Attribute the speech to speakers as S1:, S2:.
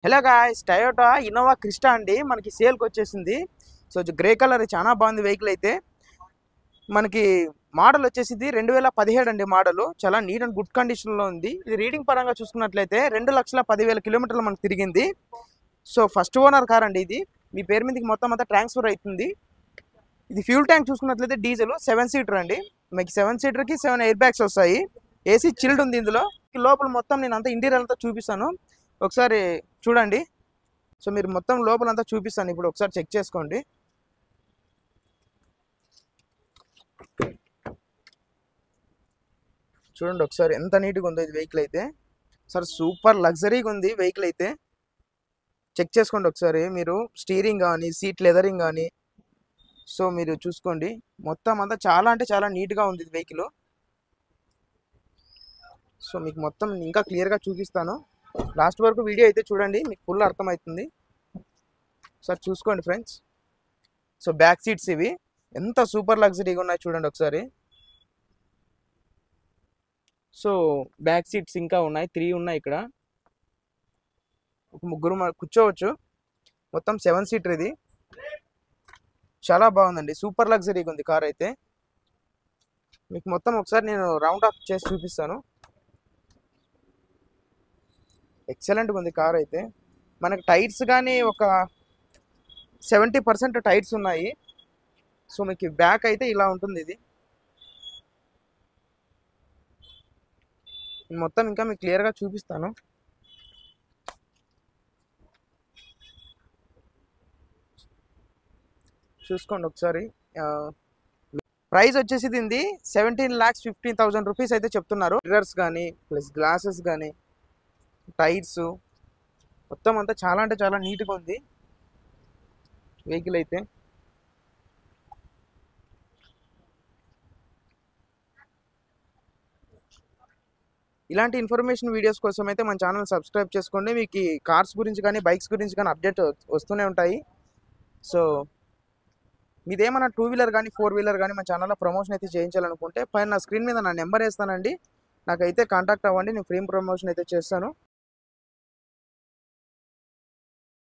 S1: Hello guys, Toyota Innova Crysta అండి మనకి సేల్కి వచ్చేసింది. సో గ్రే కలర్ చాలా బాగుంది వెహికల్ అయితే. మనకి మోడల్ వచ్చేసింది 2017 అండి. మోడల్ చాలా నీట్ అండ్ గుడ్ కండిషన్లో ఉంది. ఇది రీడింగ్ పరంగా చూసుకున్నట్లయితే 2,10,000 కిలోమీటర్లు మనకు తిరిగింది. సో ఫస్ట్ ఓనర్ కార్ అండి ఇది. మీ పేరు మీదకి మొత్తం అంతా ట్రాన్స్ఫర్ అవుతుంది. ఇది ఫ్యూల్ ట్యాంక్ చూసుకున్నట్లయితే డీజిల్ 7 సీటర్ అండి. మీకు 7 సీటర్కి 7 ఎయిర్ బ్యాగ్స్ వస్తాయి. ఏసీ చిల్డ్ ఉంది ఇందులో. లోపల మొత్తం నేను అంతా ఇంటీరియర్ అంతా చూపిస్తాను, ఒకసారి చూడండి. సో మీరు మొత్తం లోపలంతా చూపిస్తాను ఇప్పుడు, ఒకసారి చెక్ చేసుకోండి. చూడండి ఒకసారి ఎంత నీట్గా ఉందో ఇది వెహికల్ అయితే. సార్ సూపర్ లగ్జరీగా ఉంది వెహికల్ అయితే. చెక్ చేసుకోండి ఒకసారి మీరు, స్టీరింగ్ కానీ సీట్ లెదరింగ్ కానీ. సో మీరు చూసుకోండి మొత్తం అంతా చాలా అంటే చాలా నీట్గా ఉంది ఇది వెహికల్. సో మీకు మొత్తం ఇంకా క్లియర్గా చూపిస్తాను. లాస్ట్ వరకు వీడియో అయితే చూడండి, మీకు ఫుల్ అర్థమవుతుంది. సార్ చూసుకోండి ఫ్రెండ్స్. సో బ్యాక్ సీట్స్ ఇవి ఎంత సూపర్ లగ్జరీగా ఉన్నాయి చూడండి ఒకసారి. సో బ్యాక్ సీట్స్ ఇంకా ఉన్నాయి, 3 ఉన్నాయి ఇక్కడ. ఒక ముగ్గురు కూర్చోవచ్చు. మొత్తం 7 సీటర్ ఇది. చాలా బాగుందండి, సూపర్ లగ్జరీగా ఉంది కార్ అయితే. మీకు మొత్తం ఒకసారి నేను రౌండ్ ఆఫ్ చేసి చూపిస్తాను. ఎక్సలెంట్గా ఉంది కార్ అయితే. మనకి టైర్స్ కానీ ఒక 70% టైర్స్ ఉన్నాయి. సో మీకు బ్యాక్ అయితే ఇలా ఉంటుంది ఇది. మొత్తం ఇంకా మీకు క్లియర్గా చూపిస్తాను. చూసుకోండి ఒకసారి. ప్రైస్ వచ్చేసి దీనిది 17,15,000 రూపీస్ అయితే చెప్తున్నారు. మిర్రర్స్ కానీ ప్లస్ గ్లాసెస్ కానీ టైర్స్ మొత్తం అంతా చాలా అంటే చాలా నీట్గా ఉంది వెహికల్ అయితే. ఇలాంటి ఇన్ఫర్మేషన్ వీడియోస్ కోసం అయితే మన ఛానల్ సబ్స్క్రైబ్ చేసుకోండి. మీకు కార్స్ గురించి కానీ బైక్స్ గురించి కానీ అప్డేట్ వస్తూనే ఉంటాయి. సో మీదేమన్నా 2 వీలర్ కానీ 4 వీలర్ కానీ మన ఛానల్లో ప్రమోషన్ అయితే చేయించాలనుకుంటే పైన నా స్క్రీన్ మీద నా నెంబర్ వేస్తానండి, నాకైతే కాంటాక్ట్ అవ్వండి. నేను ఫ్రీ ప్రమోషన్ అయితే చేస్తాను.